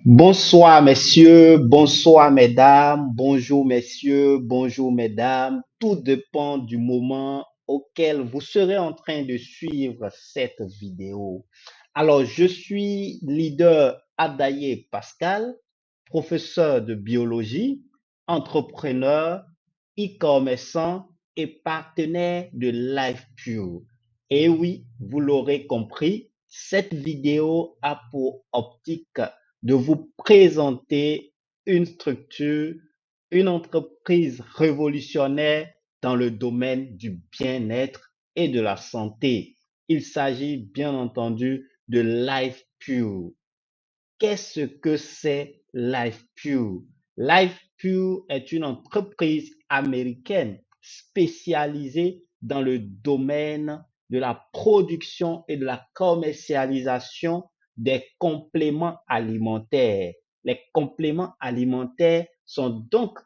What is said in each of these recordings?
Bonsoir messieurs, bonsoir mesdames, bonjour messieurs, bonjour mesdames. Tout dépend du moment auquel vous serez en train de suivre cette vidéo. Alors, je suis leader Adaye Pascal, professeur de biologie, entrepreneur, e-commerçant et partenaire de LifePure. Et oui, vous l'aurez compris, cette vidéo a pour optique de vous présenter une structure, une entreprise révolutionnaire dans le domaine du bien-être et de la santé. Il s'agit bien entendu de LifePure. Qu'est-ce que c'est LifePure? LifePure est une entreprise américaine spécialisée dans le domaine de la production et de la commercialisation des compléments alimentaires. Les compléments alimentaires sont donc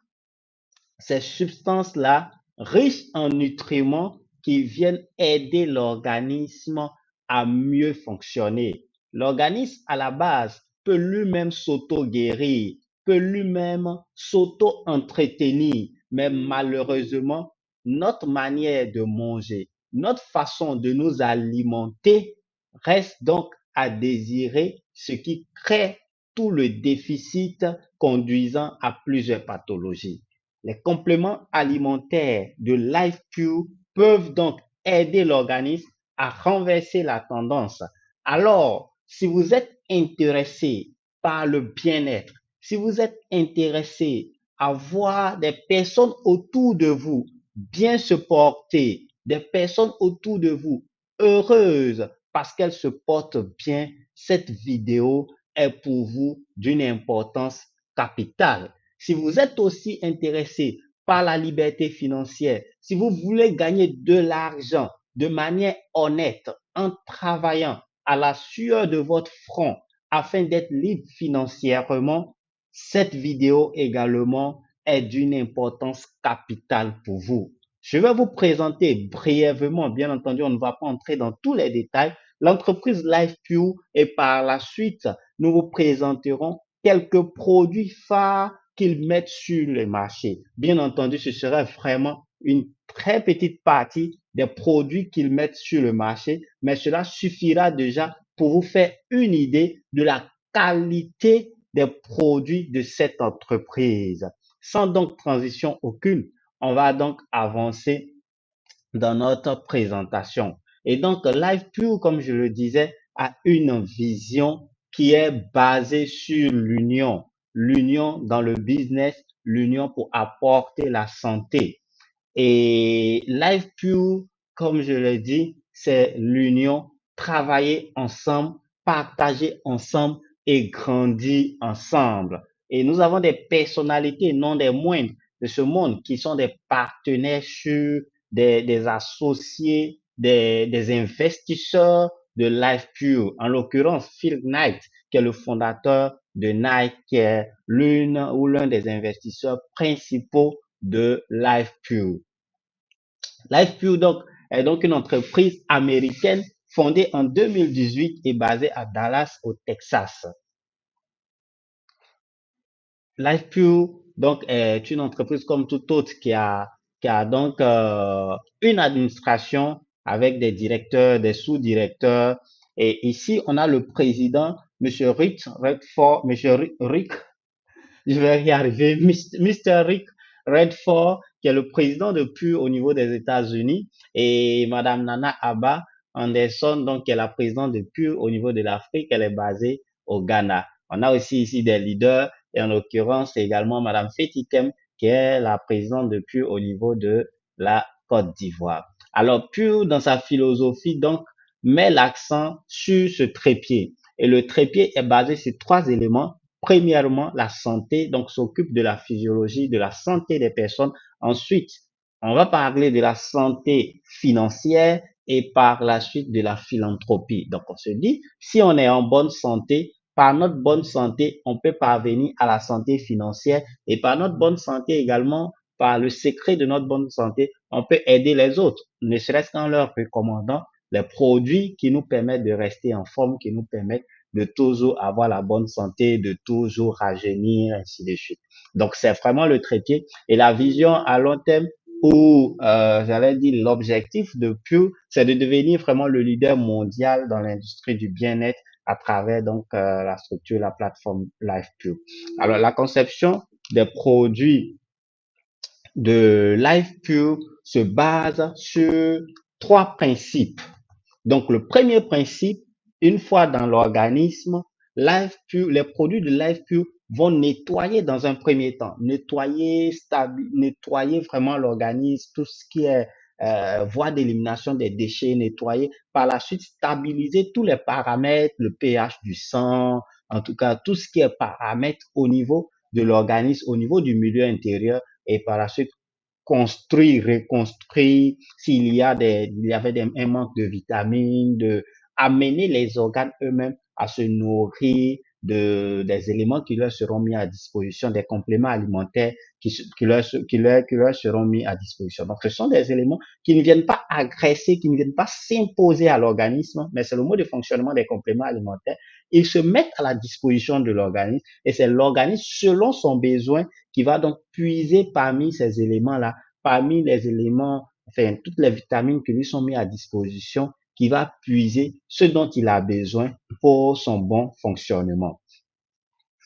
ces substances-là, riches en nutriments qui viennent aider l'organisme à mieux fonctionner. L'organisme, à la base, peut lui-même s'auto-guérir, peut lui-même s'auto-entretenir, mais malheureusement, notre manière de manger, notre façon de nous alimenter reste donc à désirer, ce qui crée tout le déficit conduisant à plusieurs pathologies. Les compléments alimentaires de LifePure peuvent donc aider l'organisme à renverser la tendance. Alors, si vous êtes intéressé par le bien-être, si vous êtes intéressé à voir des personnes autour de vous bien se porter, des personnes autour de vous heureuses parce qu'elles se portent bien, cette vidéo est pour vous d'une importance capitale. Si vous êtes aussi intéressé par la liberté financière, si vous voulez gagner de l'argent de manière honnête en travaillant à la sueur de votre front afin d'être libre financièrement, cette vidéo également est d'une importance capitale pour vous. Je vais vous présenter brièvement, bien entendu, on ne va pas entrer dans tous les détails, l'entreprise LifePure et par la suite, nous vous présenterons quelques produits phares qu'ils mettent sur le marché. Bien entendu, ce sera vraiment une très petite partie des produits qu'ils mettent sur le marché, mais cela suffira déjà pour vous faire une idée de la qualité des produits de cette entreprise. Sans donc transition aucune, on va donc avancer dans notre présentation. Et donc, LivePure, comme je le disais, a une vision qui est basée sur l'union. L'union dans le business, l'union pour apporter la santé. Et LivePure, comme je l'ai dit, c'est l'union, travailler ensemble, partager ensemble et grandir ensemble. Et nous avons des personnalités, non des moindres, de ce monde qui sont des partenaires sûrs, des associés, des investisseurs de LivePure. En l'occurrence, Phil Knight, qui est le fondateur de Nike, qui est l'une ou l'un des investisseurs principaux de LivePure. LifePure donc, est donc une entreprise américaine fondée en 2018 et basée à Dallas, au Texas. LifePure donc, est une entreprise comme toute autre qui a donc une administration avec des directeurs, des sous-directeurs. Et ici, on a le président, Monsieur Rick Redford, Monsieur Rick, je vais y arriver. Mr. Rick Redford, qui est le président de Pure au niveau des États-Unis, et Madame Nana Abba Anderson, donc, qui est la présidente de Pure au niveau de l'Afrique. Elle est basée au Ghana. On a aussi ici des leaders, et en l'occurrence, c'est également Madame Fetikem, qui est la présidente de Pure au niveau de la Côte d'Ivoire. Alors, Pure, dans sa philosophie, donc, met l'accent sur ce trépied. Et le trépied est basé sur trois éléments. Premièrement, la santé, donc s'occupe de la physiologie, de la santé des personnes. Ensuite, on va parler de la santé financière et par la suite de la philanthropie. Donc, on se dit, si on est en bonne santé, par notre bonne santé, on peut parvenir à la santé financière et par notre bonne santé également, par le secret de notre bonne santé, on peut aider les autres, ne serait-ce qu'en leur recommandant les produits qui nous permettent de rester en forme, qui nous permettent de toujours avoir la bonne santé, de toujours rajeunir, ainsi de suite. Donc, c'est vraiment le trépied et la vision à long terme où, j'allais dire, l'objectif de Pure, c'est de devenir vraiment le leader mondial dans l'industrie du bien-être à travers donc la structure, la plateforme Life Pure. Alors, la conception des produits de Life Pure se base sur trois principes. Donc, le premier principe, une fois dans l'organisme, Life Pure, les produits de Life Pure vont nettoyer dans un premier temps, nettoyer vraiment l'organisme, tout ce qui est voie d'élimination des déchets, nettoyer. Par la suite, stabiliser tous les paramètres, le pH du sang, en tout cas, tout ce qui est paramètres au niveau de l'organisme, au niveau du milieu intérieur, et par la suite, construire, reconstruire, il y avait un manque de vitamines, amener les organes eux-mêmes à se nourrir des éléments qui leur seront mis à disposition, des compléments alimentaires qui leur seront mis à disposition. Donc, ce sont des éléments qui ne viennent pas agresser, qui ne viennent pas s'imposer à l'organisme, mais c'est le mode de fonctionnement des compléments alimentaires. Ils se mettent à la disposition de l'organisme et c'est l'organisme, selon son besoin, qui va donc puiser parmi ces éléments-là, parmi les éléments, enfin, toutes les vitamines qui lui sont mises à disposition, qui va puiser ce dont il a besoin pour son bon fonctionnement.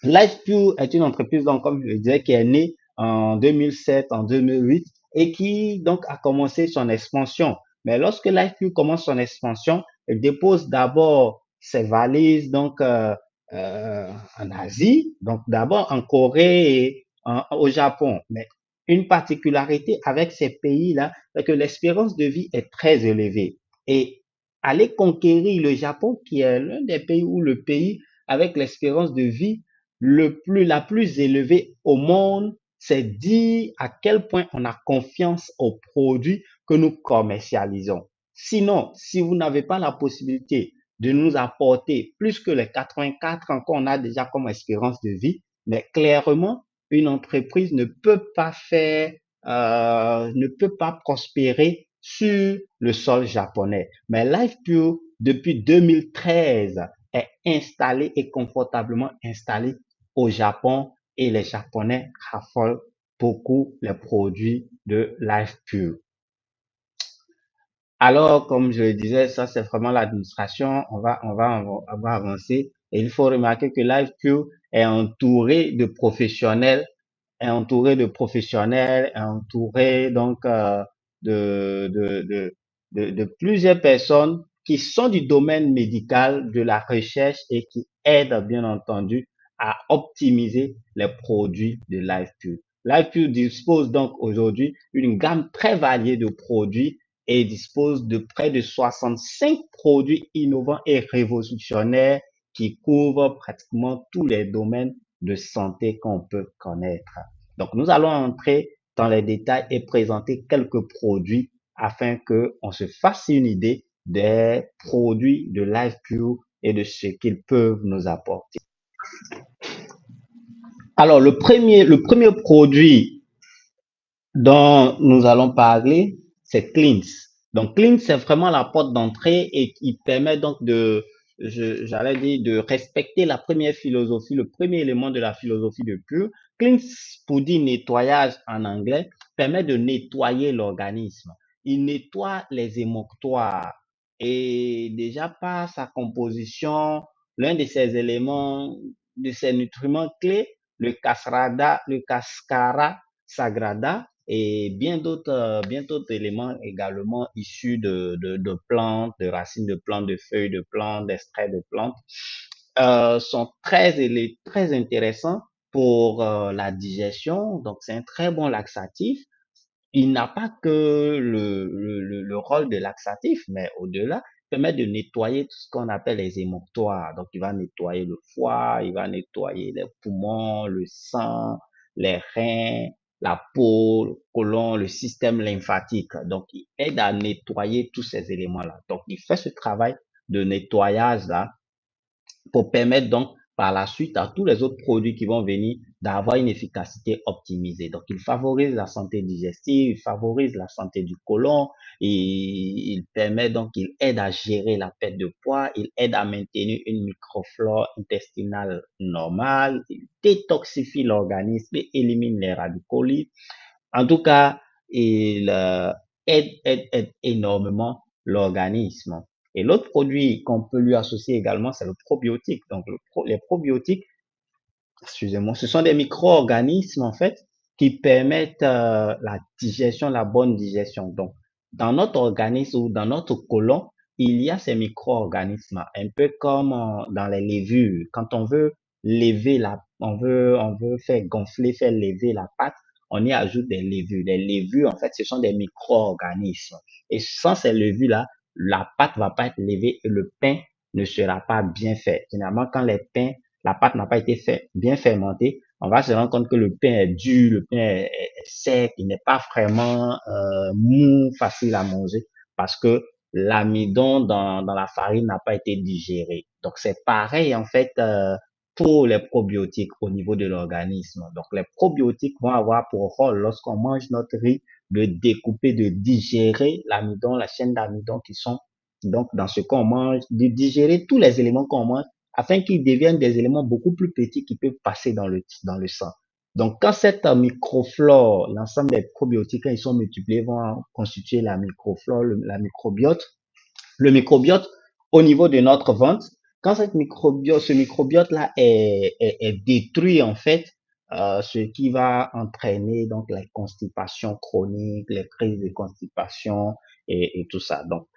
LifePure est une entreprise, donc, comme je le disais, qui est née en 2007, en 2008 et qui, donc, a commencé son expansion. Mais lorsque LifePure commence son expansion, elle dépose d'abord ses valises, donc, en Asie, donc d'abord en Corée et au Japon. Mais une particularité avec ces pays-là, c'est que l'espérance de vie est très élevée. Et aller conquérir le Japon, qui est l'un des pays où le pays avec l'espérance de vie la plus élevée au monde, c'est dire à quel point on a confiance aux produits que nous commercialisons. Sinon, si vous n'avez pas la possibilité de nous apporter plus que les 84 ans qu'on a déjà comme espérance de vie, mais clairement, une entreprise ne peut pas prospérer sur le sol japonais. Mais LifePure, depuis 2013, est installé et confortablement installé au Japon et les Japonais raffolent beaucoup les produits de LifePure. Alors, comme je le disais, ça c'est vraiment l'administration. On va avancer. Et il faut remarquer que LifePure est entouré donc de plusieurs personnes qui sont du domaine médical, de la recherche et qui aident bien entendu à optimiser les produits de LifePure. LifePure dispose donc aujourd'hui d'une gamme très variée de produits et dispose de près de 65 produits innovants et révolutionnaires qui couvrent pratiquement tous les domaines de santé qu'on peut connaître. Donc, nous allons entrer dans les détails et présenter quelques produits afin qu'on se fasse une idée des produits de LifePure et de ce qu'ils peuvent nous apporter. Alors, le premier produit dont nous allons parler, c'est Cleans. Donc, Cleans, c'est vraiment la porte d'entrée et qui permet donc j'allais dire, de respecter la première philosophie, le premier élément de la philosophie de Pure. Cleans, pour dire nettoyage en anglais, permet de nettoyer l'organisme. Il nettoie les émonctoires et déjà par sa composition, l'un de ses éléments, de ses nutriments clés, le cascara sagrada, et bien d'autres éléments également issus de plantes, de racines de plantes, de feuilles de plantes, d'extraits de plantes, sont très intéressants pour la digestion. Donc, c'est un très bon laxatif. Il n'a pas que le rôle de laxatif, mais au-delà, il permet de nettoyer tout ce qu'on appelle les émonctoires. Donc, il va nettoyer le foie, il va nettoyer les poumons, le sang, les reins, la peau, le côlon, le système lymphatique. Donc, il aide à nettoyer tous ces éléments-là. Donc, il fait ce travail de nettoyage-là pour permettre donc par la suite à tous les autres produits qui vont venir d'avoir une efficacité optimisée. Donc, il favorise la santé digestive, il favorise la santé du côlon, et il permet donc, il aide à gérer la perte de poids, il aide à maintenir une microflore intestinale normale, il détoxifie l'organisme et élimine les radicaux libres. En tout cas, il aide énormément l'organisme. Et l'autre produit qu'on peut lui associer également, c'est le probiotique. Donc, les probiotiques, excusez-moi, ce sont des micro-organismes en fait qui permettent la digestion, la bonne digestion. Donc, dans notre organisme ou dans notre côlon, il y a ces micro-organismes, un peu comme dans les levures. Quand on veut on veut faire gonfler, faire lever la pâte, on y ajoute des levures. Les levures, en fait, ce sont des micro-organismes. Et sans ces levures-là, la pâte va pas être levée et le pain ne sera pas bien fait. Généralement, quand la pâte n'a pas été bien fermentée, on va se rendre compte que le pain est dur, le pain est sec, il n'est pas vraiment mou, facile à manger, parce que l'amidon dans la farine n'a pas été digéré. Donc, c'est pareil, en fait, pour les probiotiques au niveau de l'organisme. Donc, les probiotiques vont avoir pour rôle, lorsqu'on mange notre riz, de découper, de digérer l'amidon, la chaîne d'amidon qui sont donc dans ce qu'on mange, de digérer tous les éléments qu'on mange afin qu'ils deviennent des éléments beaucoup plus petits qui peuvent passer dans le sang. Donc, quand cette microflore, l'ensemble des probiotiques, quand ils sont multipliés, vont constituer la microflore, la microbiote, le microbiote au niveau de notre ventre, quand ce microbiote-là est détruit, en fait, ce qui va entraîner donc les constipations chroniques, les crises de constipation et tout ça. Donc,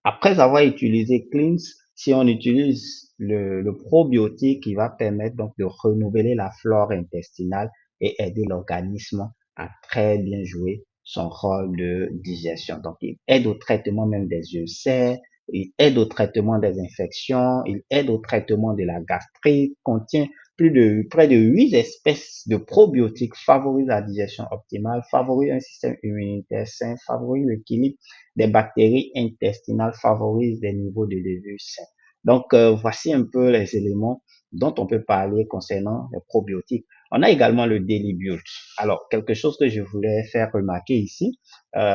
après avoir utilisé Cleanse, si on utilise le probiotique, qui va permettre donc de renouveler la flore intestinale et aider l'organisme à très bien jouer son rôle de digestion. Donc, il aide au traitement même des ulcères, il aide au traitement des infections, il aide au traitement de la gastrite, contient près de 8 espèces de probiotiques, favorise la digestion optimale, favorise un système immunitaire sain, favorise l'équilibre des bactéries intestinales, favorisent des niveaux de levure sains. Donc, voici un peu les éléments dont on peut parler concernant les probiotiques. On a également le Daily Build. Alors, quelque chose que je voulais faire remarquer ici,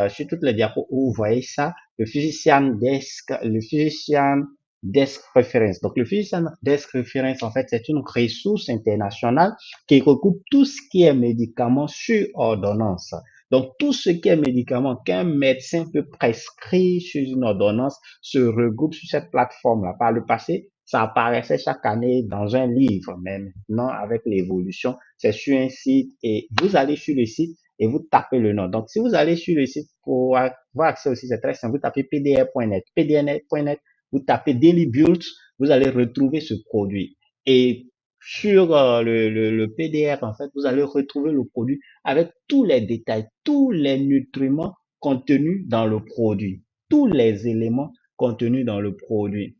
sur toutes les diapos où vous voyez ça, le Physician Desk Reference. Donc, le Physician Desk Reference, en fait, c'est une ressource internationale qui recoupe tout ce qui est médicaments sur ordonnance. Donc, tout ce qui est médicament qu'un médecin peut prescrire sur une ordonnance se regroupe sur cette plateforme-là. Par le passé, ça apparaissait chaque année dans un livre, mais maintenant, avec l'évolution, c'est sur un site et vous allez sur le site et vous tapez le nom. Donc, si vous allez sur le site pour avoir accès aussi, c'est très simple. Vous tapez pdr.net, pdr.net, vous tapez Daily Build, vous allez retrouver ce produit. Et sur le PDR, en fait, vous allez retrouver le produit avec tous les détails, tous les nutriments contenus dans le produit, tous les éléments contenus dans le produit.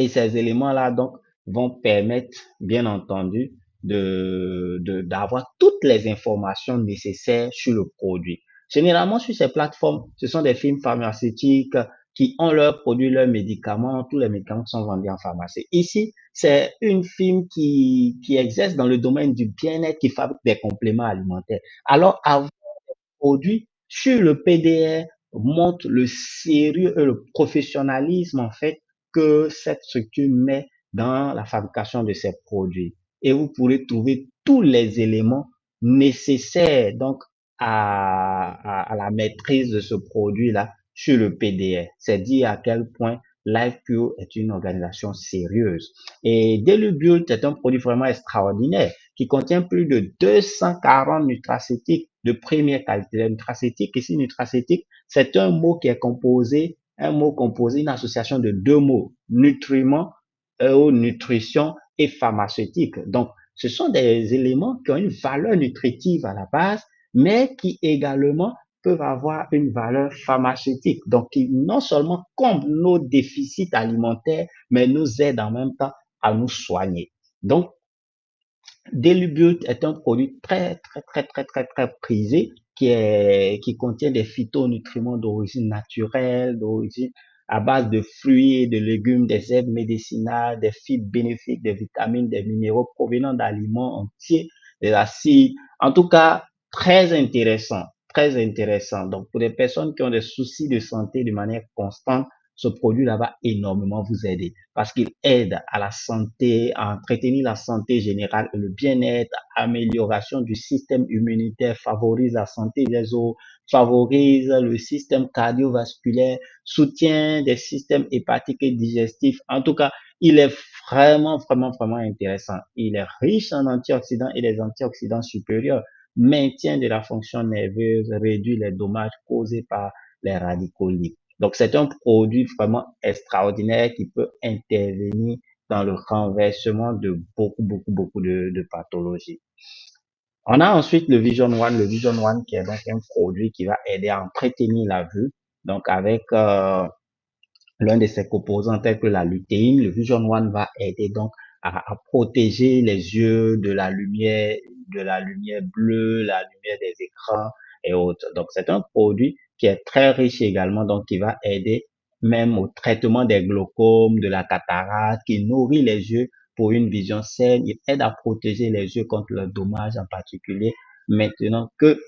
Et ces éléments-là, donc, vont permettre, bien entendu, d'avoir toutes les informations nécessaires sur le produit. Généralement, sur ces plateformes, ce sont des firmes pharmaceutiques qui ont leurs produits, leurs médicaments, tous les médicaments qui sont vendus en pharmacie. Ici, c'est une firme qui exerce dans le domaine du bien-être, qui fabrique des compléments alimentaires. Alors, avoir des produits sur le PDR montre le sérieux et le professionnalisme, en fait, que cette structure met dans la fabrication de ces produits. Et vous pourrez trouver tous les éléments nécessaires donc à la maîtrise de ce produit-là sur le PDR. C'est dire à quel point LifePure est une organisation sérieuse. Et Delubuild est un produit vraiment extraordinaire qui contient plus de 240 nutracéutiques de première qualité. Les nutracéutiques, ici, nutracétique, c'est un mot composé, une association de deux mots, nutriments, ou nutrition et pharmaceutique. Donc, ce sont des éléments qui ont une valeur nutritive à la base, mais qui également peuvent avoir une valeur pharmaceutique. Donc, qui non seulement comblent nos déficits alimentaires, mais nous aident en même temps à nous soigner. Donc, Delubute est un produit très prisé qui contient des phytonutriments d'origine naturelle, d'origine à base de fruits et de légumes, des herbes médicinales, des fibres bénéfiques, des vitamines, des minéraux provenant d'aliments entiers, des acides. En tout cas, très intéressant, très intéressant. Donc, pour les personnes qui ont des soucis de santé de manière constante, ce produit-là va énormément vous aider parce qu'il aide à la santé, à entretenir la santé générale et le bien-être, amélioration du système immunitaire, favorise la santé des os, favorise le système cardiovasculaire, soutient des systèmes hépatiques et digestifs. En tout cas, il est vraiment, vraiment, vraiment intéressant. Il est riche en antioxydants et les antioxydants supérieurs maintient de la fonction nerveuse, réduit les dommages causés par les radicaux libres. Donc, c'est un produit vraiment extraordinaire qui peut intervenir dans le renversement de beaucoup, beaucoup, beaucoup de pathologies. On a ensuite le Vision One qui est donc un produit qui va aider à entretenir la vue. Donc, avec l'un de ses composants tels que la lutéine, le Vision One va aider donc à protéger les yeux de la lumière bleue, la lumière des écrans et autres. Donc, c'est un produit qui est très riche également, donc qui va aider même au traitement des glaucomes, de la cataracte, qui nourrit les yeux pour une vision saine. Il aide à protéger les yeux contre le dommage en particulier. Maintenant que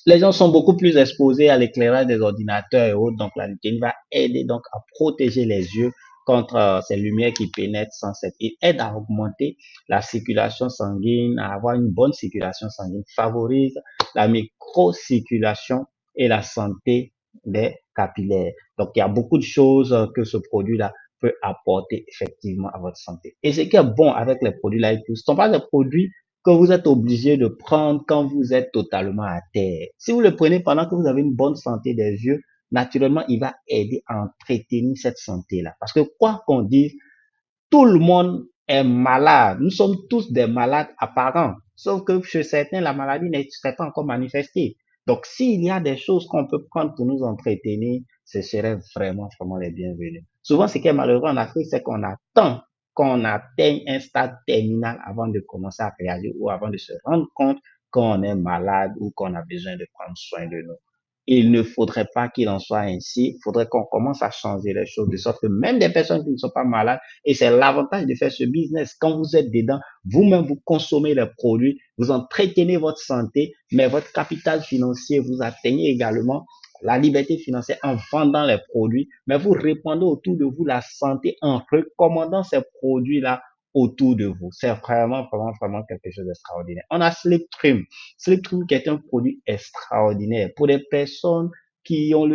les gens sont beaucoup plus exposés à l'éclairage des ordinateurs et autres, donc la lutéine va aider donc à protéger les yeux contre ces lumières qui pénètrent sans cesse. Il aide à augmenter la circulation sanguine, à avoir une bonne circulation sanguine, favorise la microcirculation et la santé des capillaires. Donc il y a beaucoup de choses que ce produit-là peut apporter effectivement à votre santé. Et ce qui est bon avec les produits-là, ce ne sont pas des produits que vous êtes obligé de prendre quand vous êtes totalement à terre. Si vous le prenez pendant que vous avez une bonne santé des yeux, naturellement, il va aider à entretenir cette santé-là. Parce que quoi qu'on dise, tout le monde est malade. Nous sommes tous des malades apparents. Sauf que chez certains, la maladie n'est pas encore manifestée. Donc, s'il y a des choses qu'on peut prendre pour nous entretenir, ce serait vraiment, vraiment les bienvenus. Souvent, ce qui est malheureux en Afrique, c'est qu'on attend qu'on atteigne un stade terminal avant de commencer à réagir ou avant de se rendre compte qu'on est malade ou qu'on a besoin de prendre soin de nous. Il ne faudrait pas qu'il en soit ainsi. Il faudrait qu'on commence à changer les choses de sorte que même des personnes qui ne sont pas malades, et c'est l'avantage de faire ce business. Quand vous êtes dedans, vous-même, vous consommez les produits, vous entretenez votre santé, mais votre capital financier, vous atteignez également la liberté financière en vendant les produits, mais vous répandez autour de vous la santé en recommandant ces produits-là autour de vous. C'est vraiment, vraiment, vraiment quelque chose d'extraordinaire. On a Sleep Trim. Sleep Trim qui est un produit extraordinaire pour les personnes qui ont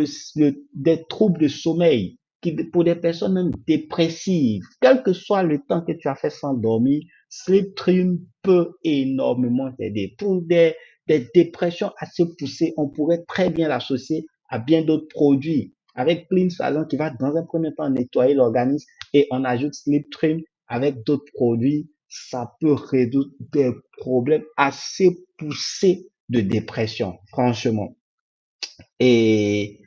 des troubles de sommeil, pour des personnes même dépressives, quel que soit le temps que tu as fait sans dormir, Sleep Trim peut énormément t'aider. Pour des dépressions assez poussées, on pourrait très bien l'associer à bien d'autres produits. Avec Cleanse, par exemple, qui va dans un premier temps nettoyer l'organisme et on ajoute Sleep Trim avec d'autres produits, ça peut résoudre des problèmes assez poussés de dépression, franchement. Et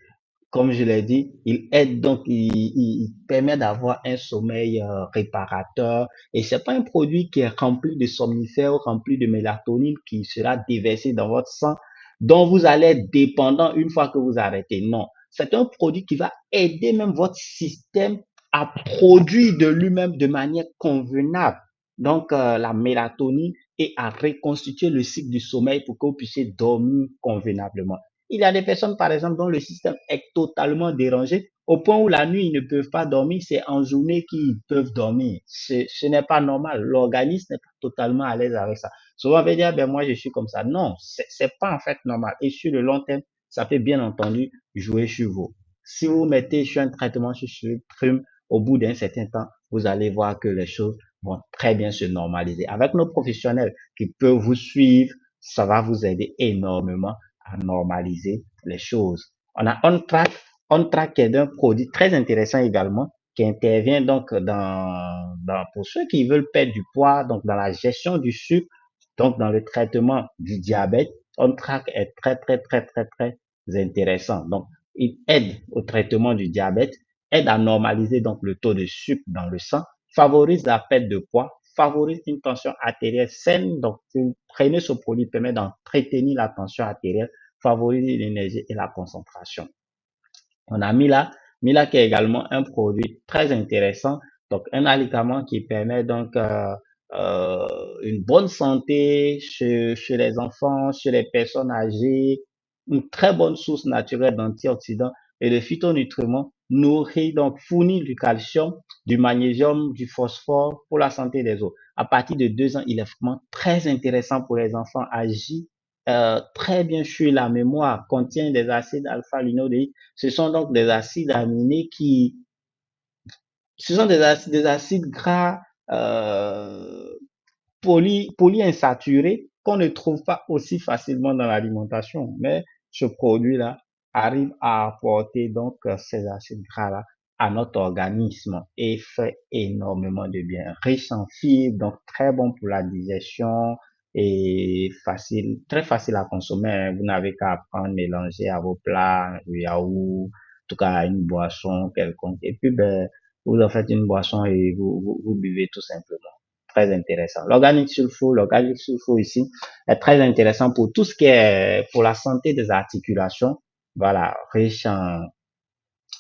comme je l'ai dit, il aide donc, il permet d'avoir un sommeil réparateur. Et c'est pas un produit qui est rempli de somnifères, rempli de mélatonine qui sera déversé dans votre sang, dont vous allez être dépendant une fois que vous arrêtez. Non, c'est un produit qui va aider même votre système à produire de lui-même de manière convenable. Donc, la mélatonine et à reconstituer le cycle du sommeil pour que vous puissiez dormir convenablement. Il y a des personnes, par exemple, dont le système est totalement dérangé au point où la nuit, ils ne peuvent pas dormir. C'est en journée qu'ils peuvent dormir. Ce n'est pas normal. L'organisme n'est pas totalement à l'aise avec ça. Souvent, on va dire, ben, moi, je suis comme ça. Non, c'est pas en fait normal. Et sur le long terme, ça peut bien entendu jouer sur vous. Si vous mettez sur un traitement sur ce trim, au bout d'un certain temps, vous allez voir que les choses vont très bien se normaliser. Avec nos professionnels qui peuvent vous suivre, ça va vous aider énormément à normaliser les choses. On a OnTrack. OnTrack est un produit très intéressant également qui intervient donc pour ceux qui veulent perdre du poids, donc dans la gestion du sucre, donc dans le traitement du diabète. OnTrack est très, très, très, très, très intéressant. Donc, il aide au traitement du diabète, aide à normaliser donc le taux de sucre dans le sang, favorise la perte de poids, favorise une tension artérielle saine. Donc, prenez ce produit permet d'entretenir la tension artérielle, favoriser l'énergie et la concentration. On a Mila qui est également un produit très intéressant. Donc, un alicament qui permet donc une bonne santé chez les enfants, chez les personnes âgées, une très bonne source naturelle d'antioxydants et de phytonutriments nourrit donc fournit du calcium, du magnésium, du phosphore pour la santé des os. À partir de 2 ans, il est vraiment très intéressant pour les enfants âgés. Très bien sur la mémoire, contient des acides alpha-linodéiques. Ce sont donc des acides aminés ce sont des acides gras euh, polyinsaturés qu'on ne trouve pas aussi facilement dans l'alimentation. Mais ce produit-là arrive à apporter donc ces acides gras-là à notre organisme et fait énormément de bien. Riche en fibres, donc très bon pour la digestion et facile, très facile à consommer, hein. Vous n'avez qu'à prendre, mélanger à vos plats, du yaourt, en tout cas à une boisson quelconque. Et puis, ben, vous en faites une boisson et vous buvez tout simplement. Très intéressant. L'organique sulfure ici est très intéressant pour tout ce qui est pour la santé des articulations. Voilà, riche en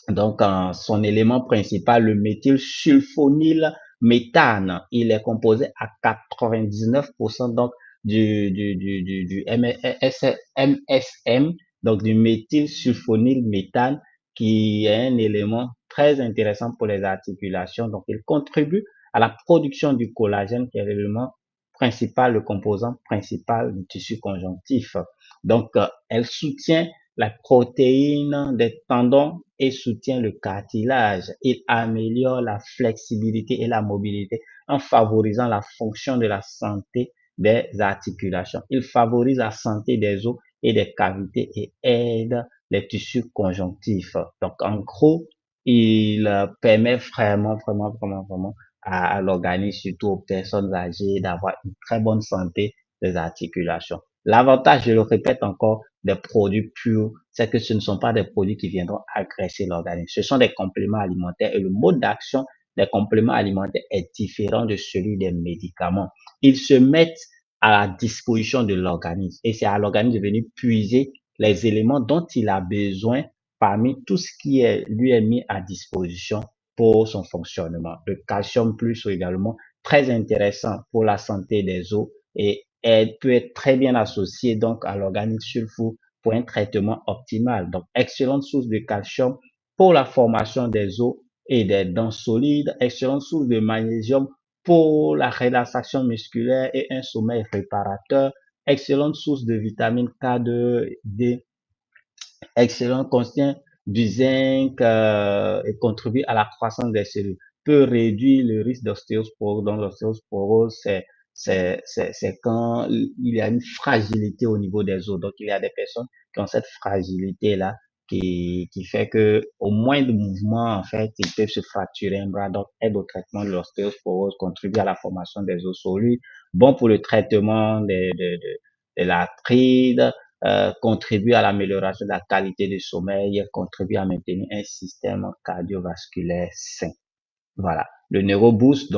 donc, son élément principal, le méthylsulfonyle méthane, il est composé à 99% donc du MSM, donc du méthylsulfonyle méthane, qui est un élément très intéressant pour les articulations. Donc, il contribue à la production du collagène, qui est l'élément principal, le composant principal du tissu conjonctif. Donc, elle soutient la protéine des tendons et soutient le cartilage. Il améliore la flexibilité et la mobilité en favorisant la fonction de la santé des articulations. Il favorise la santé des os et des cavités et aide les tissus conjonctifs. Donc, en gros, il permet vraiment à l'organisme, surtout aux personnes âgées, d'avoir une très bonne santé des articulations. L'avantage, je le répète encore, des produits purs, c'est que ce ne sont pas des produits qui viendront agresser l'organisme. Ce sont des compléments alimentaires et le mode d'action des compléments alimentaires est différent de celui des médicaments. Ils se mettent à la disposition de l'organisme et c'est à l'organisme de venir puiser les éléments dont il a besoin parmi tout ce qui lui est mis à disposition pour son fonctionnement. Le calcium plus également très intéressant pour la santé des os et elle peut être très bien associée donc à l'organique sulfure pour un traitement optimal. Donc, excellente source de calcium pour la formation des os et des dents solides, excellente source de magnésium pour la relaxation musculaire et un sommeil réparateur, excellente source de vitamine K2, D, excellent, contient du zinc et contribue à la croissance des cellules, peut réduire le risque d'ostéosporose. Donc l'ostéosporose, c'est quand il y a une fragilité au niveau des os. Donc il y a des personnes qui ont cette fragilité-là qui fait que au moindre mouvement, en fait, ils peuvent se fracturer un bras. Donc aide au traitement de l'ostéosporose, contribue à la formation des os solides, bon pour le traitement de l'arthrite, contribue à l'amélioration de la qualité du sommeil, contribue à maintenir un système cardiovasculaire sain. Voilà. Le NeuroBoost,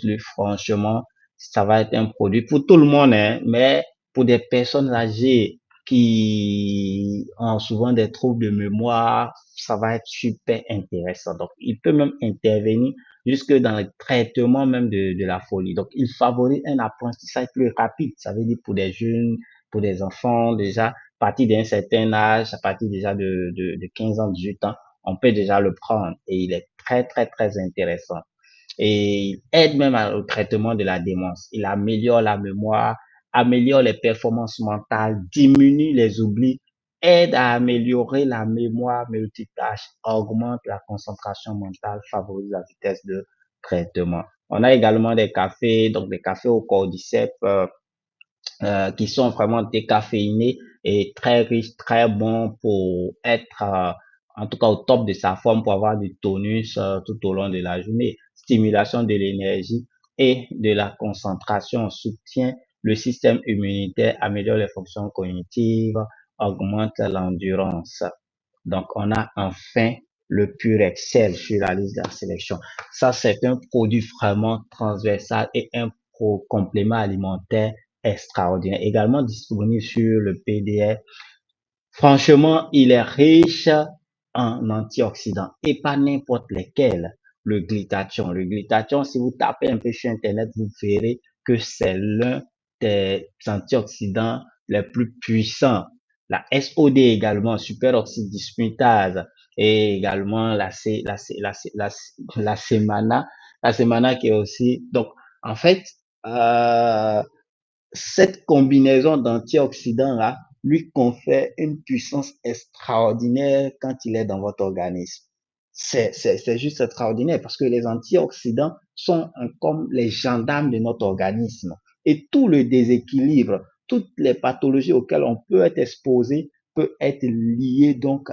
lui, franchement, ça va être un produit pour tout le monde, hein, mais pour des personnes âgées qui ont souvent des troubles de mémoire, ça va être super intéressant. Donc, il peut même intervenir jusque dans le traitement même de la folie. Donc, il favorise un apprentissage plus rapide. Ça veut dire pour des jeunes, pour des enfants, déjà, à partir d'un certain âge, à partir déjà de 15 ans, 18 ans, on peut déjà le prendre et il est très intéressant. Et il aide même au traitement de la démence. Il améliore la mémoire, améliore les performances mentales, diminue les oublis, aide à améliorer la mémoire multitâche, augmente la concentration mentale, favorise la vitesse de traitement. On a également des cafés, donc des cafés au cordyceps, qui sont vraiment décaféinés et très riches, très bons pour être en tout cas au top de sa forme pour avoir du tonus tout au long de la journée. Stimulation de l'énergie et de la concentration, soutient le système immunitaire, améliore les fonctions cognitives, augmente l'endurance. Donc, on a enfin le Pur Excel sur la liste de la sélection. Ça, c'est un produit vraiment transversal et un complément alimentaire extraordinaire. Également disponible sur le PDF. Franchement, il est riche en antioxydants et pas n'importe lesquels. le glutathion. Le glutathion, si vous tapez un peu sur Internet, vous verrez que c'est l'un des antioxydants les plus puissants. La SOD également, superoxyde dismutase, et également la sémana, qui est aussi. Donc, en fait, euh, cette combinaison d'antioxydants-là lui confère une puissance extraordinaire quand il est dans votre organisme. C'est juste extraordinaire parce que les antioxydants sont comme les gendarmes de notre organisme. Et tout le déséquilibre, toutes les pathologies auxquelles on peut être exposé peut être lié donc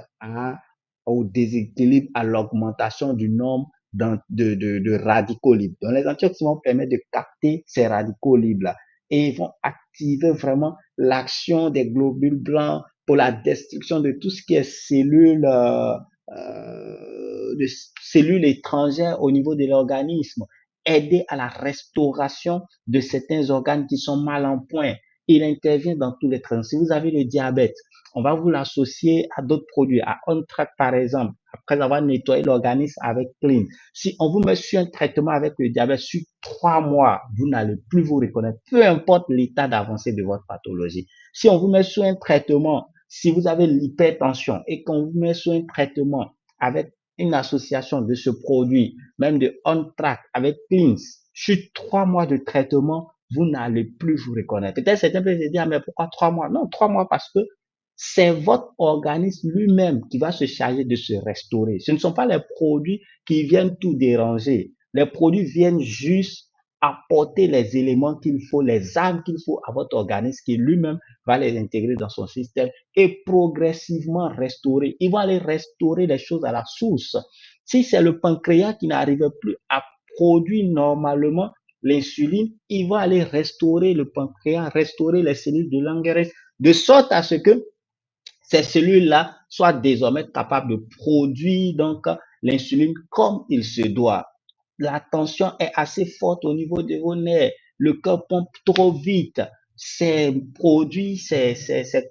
au déséquilibre, à l'augmentation du nombre de radicaux libres. Donc, les antioxydants permettent de capter ces radicaux libres-là et ils vont activer vraiment l'action des globules blancs pour la destruction de tout ce qui est de cellules étrangères au niveau de l'organisme, aider à la restauration de certains organes qui sont mal en point. Il intervient dans tous les traitements. Si vous avez le diabète, on va vous l'associer à d'autres produits, à OnTrack par exemple, après avoir nettoyé l'organisme avec Clean. Si on vous met sur un traitement avec le diabète sur 3 mois, vous n'allez plus vous reconnaître, peu importe l'état d'avancée de votre pathologie. Si on vous met sur un traitement, si vous avez l'hypertension et qu'on vous met sur un traitement avec une association de ce produit, même de OnTrack avec Cleans, sur 3 mois de traitement, vous n'allez plus vous reconnaître. Peut-être certains peuvent se dire, mais pourquoi 3 mois? Non, 3 mois parce que c'est votre organisme lui-même qui va se charger de se restaurer. Ce ne sont pas les produits qui viennent tout déranger. Les produits viennent juste apporter les éléments qu'il faut, les armes qu'il faut à votre organisme qui lui-même va les intégrer dans son système et progressivement restaurer. Il va aller restaurer les choses à la source. Si c'est le pancréas qui n'arrive plus à produire normalement l'insuline, il va aller restaurer le pancréas, restaurer les cellules de Langerhans, de sorte à ce que ces cellules-là soient désormais capables de produire donc l'insuline comme il se doit. La tension est assez forte au niveau de vos nerfs, le cœur pompe trop vite. Ces produits, ces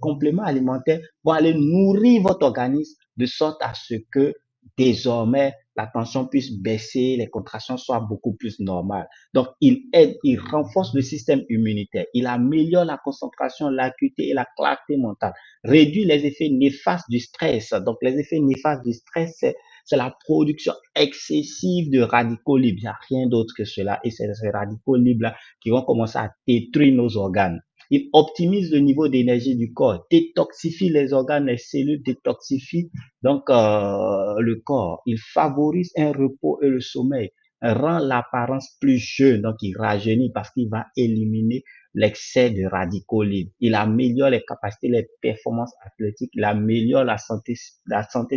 compléments alimentaires vont aller nourrir votre organisme de sorte à ce que désormais la tension puisse baisser, les contractions soient beaucoup plus normales. Donc, il aide, il renforce le système immunitaire, il améliore la concentration, l'acuité et la clarté mentale, réduit les effets néfastes du stress. Donc, les effets néfastes du stress, c'est la production excessive de radicaux libres. Il n'y a rien d'autre que cela. Et c'est ces radicaux libres-là qui vont commencer à détruire nos organes. Il optimise le niveau d'énergie du corps, détoxifie les organes, les cellules, détoxifie donc le corps. Il favorise un repos et le sommeil, rend l'apparence plus jeune, donc il rajeunit parce qu'il va éliminer l'excès de radicaux libres. Il améliore les capacités, les performances athlétiques, il améliore la santé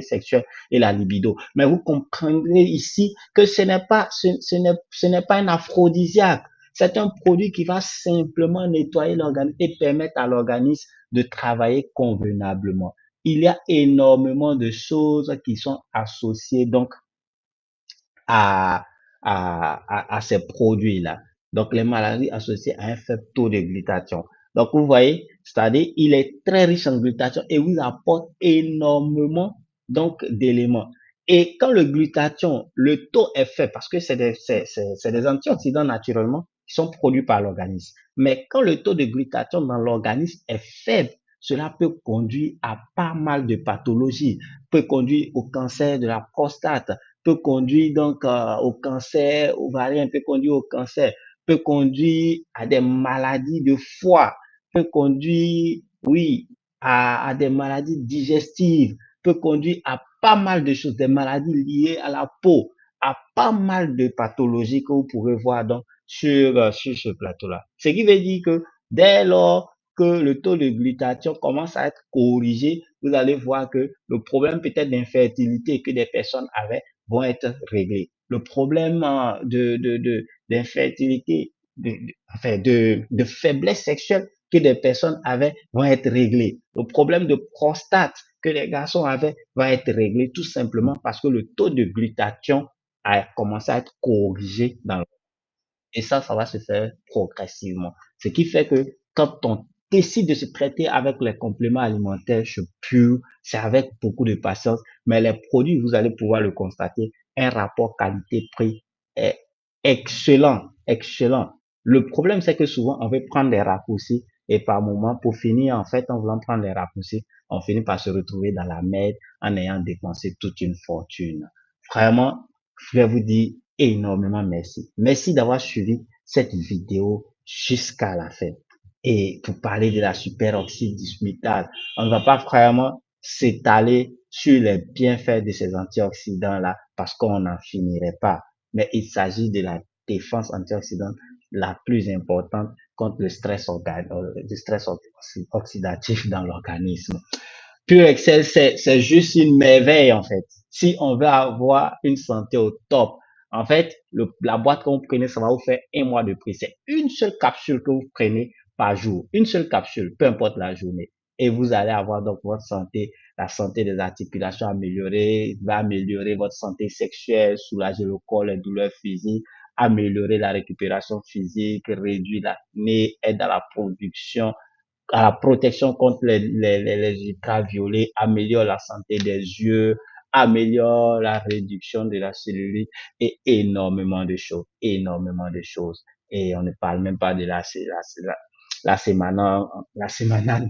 sexuelle et la libido. Mais vous comprendrez ici que ce n'est pas un aphrodisiaque. C'est un produit qui va simplement nettoyer l'organisme et permettre à l'organisme de travailler convenablement. Il y a énormément de choses qui sont associées donc à, à ces produits-là. Donc, les maladies associées à un faible taux de glutathion. Donc, vous voyez, c'est-à-dire, il est très riche en glutathion et vous apporte énormément donc d'éléments. Et quand le glutathion, le taux est faible, parce que c'est des antioxydants naturellement qui sont produits par l'organisme. Mais quand le taux de glutathion dans l'organisme est faible, cela peut conduire à pas mal de pathologies, peut conduire au cancer de la prostate, peut conduire donc au cancer ovarien, peut conduire au cancer, peut conduire à des maladies de foie, peut conduire, oui, à des maladies digestives, peut conduire à pas mal de choses, des maladies liées à la peau, à pas mal de pathologies que vous pourrez voir donc sur ce plateau-là. Ce qui veut dire que dès lors que le taux de glutathion commence à être corrigé, vous allez voir que le problème peut-être d'infertilité que des personnes avaient vont être réglés. Le problème d'infertilité, enfin de faiblesse sexuelle que des personnes avaient vont être réglés. Le problème de prostate que les garçons avaient va être réglé tout simplement parce que le taux de glutathion a commencé à être corrigé dans le. Et ça va se faire progressivement. Ce qui fait que quand on décide de se traiter avec les compléments alimentaires, je pur, c'est avec beaucoup de patience, mais les produits, vous allez pouvoir le constater, un rapport qualité-prix est excellent, excellent. Le problème, c'est que souvent, on veut prendre des raccourcis et par moment, pour finir, en fait, en voulant prendre les raccourcis, on finit par se retrouver dans la merde en ayant dépensé toute une fortune. Vraiment, je vais vous dire énormément merci. Merci d'avoir suivi cette vidéo jusqu'à la fin. Et pour parler de la superoxyde dismutase, on ne va pas vraiment s'étaler sur les bienfaits de ces antioxydants-là parce qu'on n'en finirait pas. Mais il s'agit de la défense antioxydante la plus importante contre le stress oxydatif dans l'organisme. Pure Excel, c'est juste une merveille, en fait. Si on veut avoir une santé au top, en fait, la boîte que vous prenez, ça va vous faire 1 mois de prix. C'est une seule capsule que vous prenez par jour. Une seule capsule, peu importe la journée. Et vous allez avoir donc votre santé, la santé des articulations améliorée, va améliorer votre santé sexuelle, soulager le corps, les douleurs physiques, améliorer la récupération physique, réduire l'acné, aide à la protection contre les ultraviolets, améliore la santé des yeux, améliore la réduction de la cellulite et énormément de choses, énormément de choses. Et on ne parle même pas de la sémanale,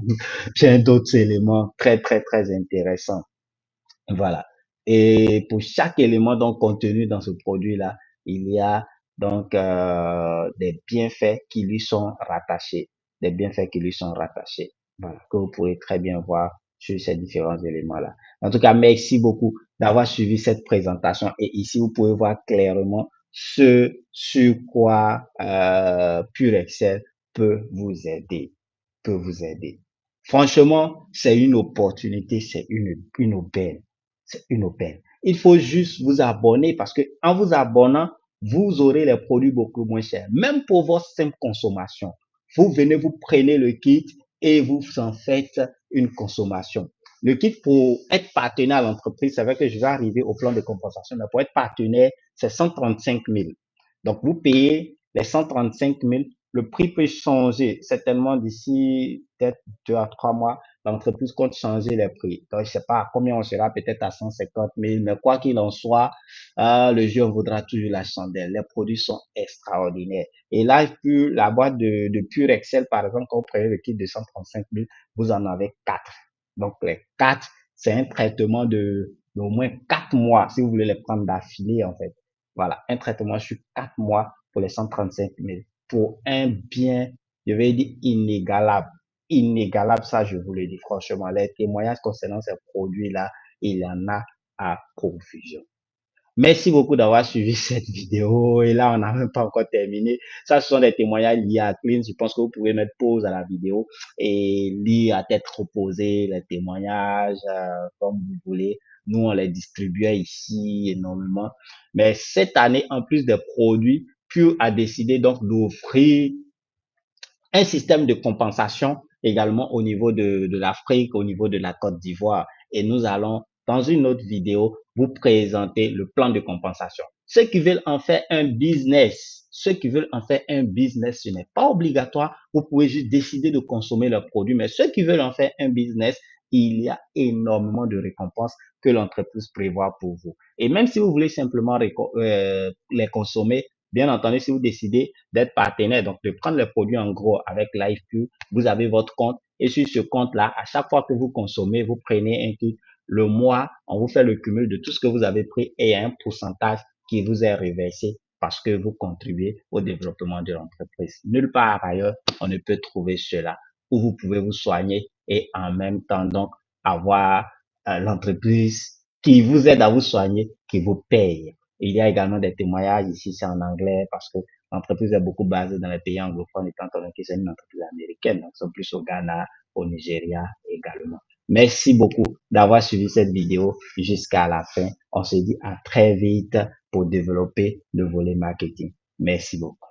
plein d'autres éléments très, très, très intéressants. Voilà. Et pour chaque élément donc contenu dans ce produit-là, il y a donc des bienfaits qui lui sont rattachés, des bienfaits qui lui sont rattachés. Voilà, que vous pourrez très bien voir sur ces différents éléments-là. En tout cas, merci beaucoup d'avoir suivi cette présentation. Et ici, vous pouvez voir clairement ce sur quoi Pure Excel peut vous aider, peut vous aider. Franchement, c'est une opportunité, c'est une aubaine. C'est une aubaine. Il faut juste vous abonner parce que en vous abonnant, vous aurez les produits beaucoup moins chers. Même pour votre simple consommation. Vous venez, vous prenez le kit et vous en faites une consommation. Le kit pour être partenaire à l'entreprise, c'est vrai que je vais arriver au plan de compensation, mais pour être partenaire, c'est 135 000. Donc, vous payez les 135 000. Le prix peut changer certainement d'ici peut-être 2 à 3 mois. L'entreprise compte changer les prix. Donc, je sais pas combien on sera, peut-être à 150 000, mais quoi qu'il en soit, le jeu vaudra toujours la chandelle. Les produits sont extraordinaires. Et là, la boîte de Pure Excel, par exemple, quand vous prenez le kit de 135 000, vous en avez 4. Donc, les 4, c'est un traitement d'au moins 4 mois, si vous voulez les prendre d'affilée, en fait. Voilà, un traitement sur 4 mois pour les 135 000. Pour un bien, je vais dire inégalable. Inégalable, ça, je vous le dis franchement. Les témoignages concernant ces produits-là, il y en a à profusion. Merci beaucoup d'avoir suivi cette vidéo. Et là, on n'a même pas encore terminé. Ça, ce sont des témoignages liés à Clean. Je pense que vous pouvez mettre pause à la vidéo et lire à tête reposée les témoignages comme vous voulez. Nous, on les distribuait ici énormément. Mais cette année, en plus des produits, Pure a décidé donc d'offrir un système de compensation également au niveau de l'Afrique, au niveau de la Côte d'Ivoire. Et nous allons, dans une autre vidéo, vous présenter le plan de compensation. Ceux qui veulent en faire un business, ceux qui veulent en faire un business, ce n'est pas obligatoire. Vous pouvez juste décider de consommer leurs produits. Mais ceux qui veulent en faire un business, il y a énormément de récompenses que l'entreprise prévoit pour vous. Et même si vous voulez simplement les consommer, bien entendu, si vous décidez d'être partenaire, donc de prendre les produits en gros avec LivePure, vous avez votre compte et sur ce compte-là, à chaque fois que vous consommez, vous prenez un kit. Le mois, on vous fait le cumul de tout ce que vous avez pris et il y a un pourcentage qui vous est reversé parce que vous contribuez au développement de l'entreprise. Nulle part ailleurs, on ne peut trouver cela où vous pouvez vous soigner et en même temps donc avoir l'entreprise qui vous aide à vous soigner, qui vous paye. Il y a également des témoignages ici, c'est en anglais parce que l'entreprise est beaucoup basée dans les pays anglophones étant donné que c'est une entreprise américaine, donc c'est plus au Ghana, au Nigeria également. Merci beaucoup d'avoir suivi cette vidéo jusqu'à la fin. On se dit à très vite pour développer le volet marketing. Merci beaucoup.